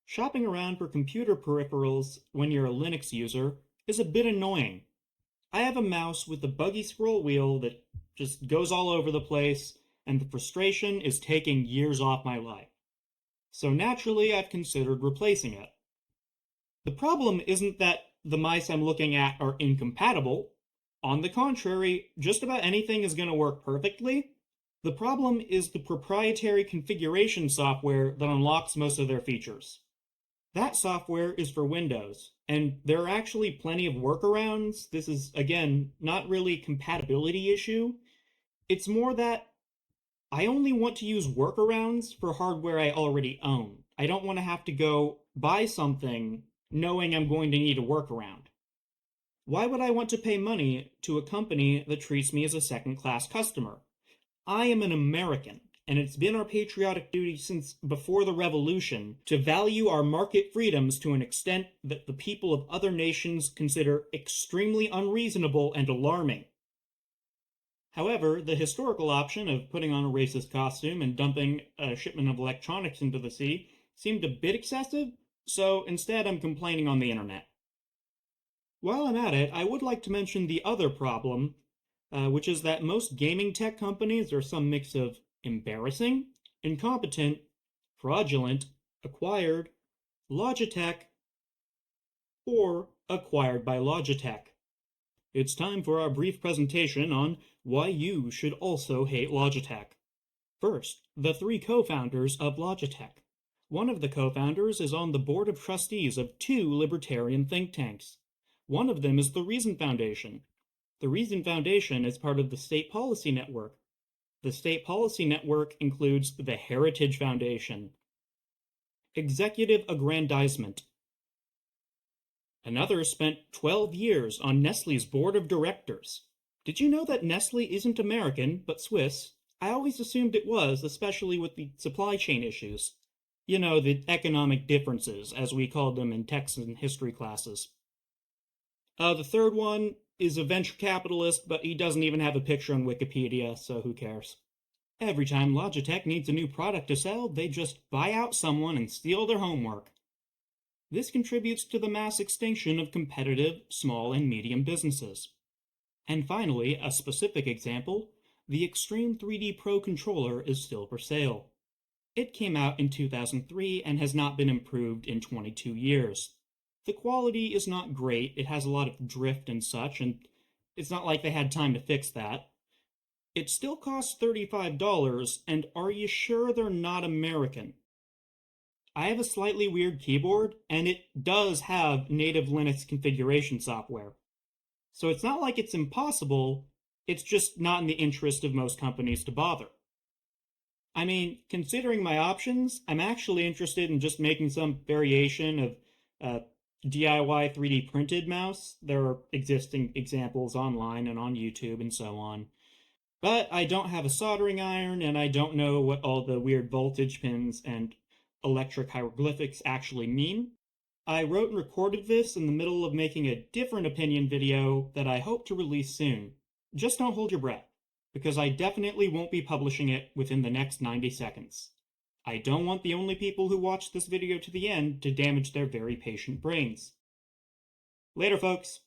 Shopping around for computer peripherals when you're a Linux user is a bit annoying. I have a mouse with a buggy scroll wheel that just goes all over the place, and the frustration is taking years off my life. So naturally, I've considered replacing it. The problem isn't that the mice I'm looking at are incompatible. On the contrary, just about anything is going to work perfectly. The problem is the proprietary configuration software that unlocks most of their features. That software is for Windows, and there are actually plenty of workarounds. This is, again, not really a compatibility issue. It's more that I only want to use workarounds for hardware I already own. I don't want to have to go buy something knowing I'm going to need a workaround. Why would I want to pay money to a company that treats me as a second-class customer? I am an American, and it's been our patriotic duty since before the revolution to value our market freedoms to an extent that the people of other nations consider extremely unreasonable and alarming. However, the historical option of putting on a racist costume and dumping a shipment of electronics into the sea seemed a bit excessive, so instead I'm complaining on the internet. While I'm at it, I would like to mention the other problem, which is that most gaming tech companies are some mix of embarrassing, incompetent, fraudulent, acquired, Logitech, or acquired by Logitech. It's time for our brief presentation on why you should also hate Logitech. First, the three co-founders of Logitech. One of the co-founders is on the board of trustees of two libertarian think tanks. One of them is the Reason Foundation. The Reason Foundation is part of the State Policy Network. The State Policy Network includes the Heritage Foundation. Executive aggrandizement. Another spent 12 years on Nestle's board of directors. Did you know that Nestle isn't American, but Swiss? I always assumed it was, especially with the supply chain issues. You know, the economic differences, as we called them in Texan history classes. The third one is a venture capitalist, but he doesn't even have a picture on Wikipedia, so who cares? Every time Logitech needs a new product to sell, they just buy out someone and steal their homework. This contributes to the mass extinction of competitive small and medium businesses. And finally, a specific example, the Extreme 3D Pro controller is still for sale. It came out in 2003 and has not been improved in 22 years. The quality is not great, it has a lot of drift and such, and it's not like they had time to fix that. It still costs $35, and are you sure they're not American? I have a slightly weird keyboard, and it does have native Linux configuration software. So it's not like it's impossible, it's just not in the interest of most companies to bother. I mean, considering my options, I'm actually interested in just making some variation of DIY 3D printed mouse. There are existing examples online and on YouTube and so on. But I don't have a soldering iron, and I don't know what all the weird voltage pins and electric hieroglyphics actually mean. I wrote and recorded this in the middle of making a different opinion video that I hope to release soon. Just don't hold your breath, because I definitely won't be publishing it within the next 90 seconds. I don't want the only people who watch this video to the end to damage their very patient brains. Later, folks.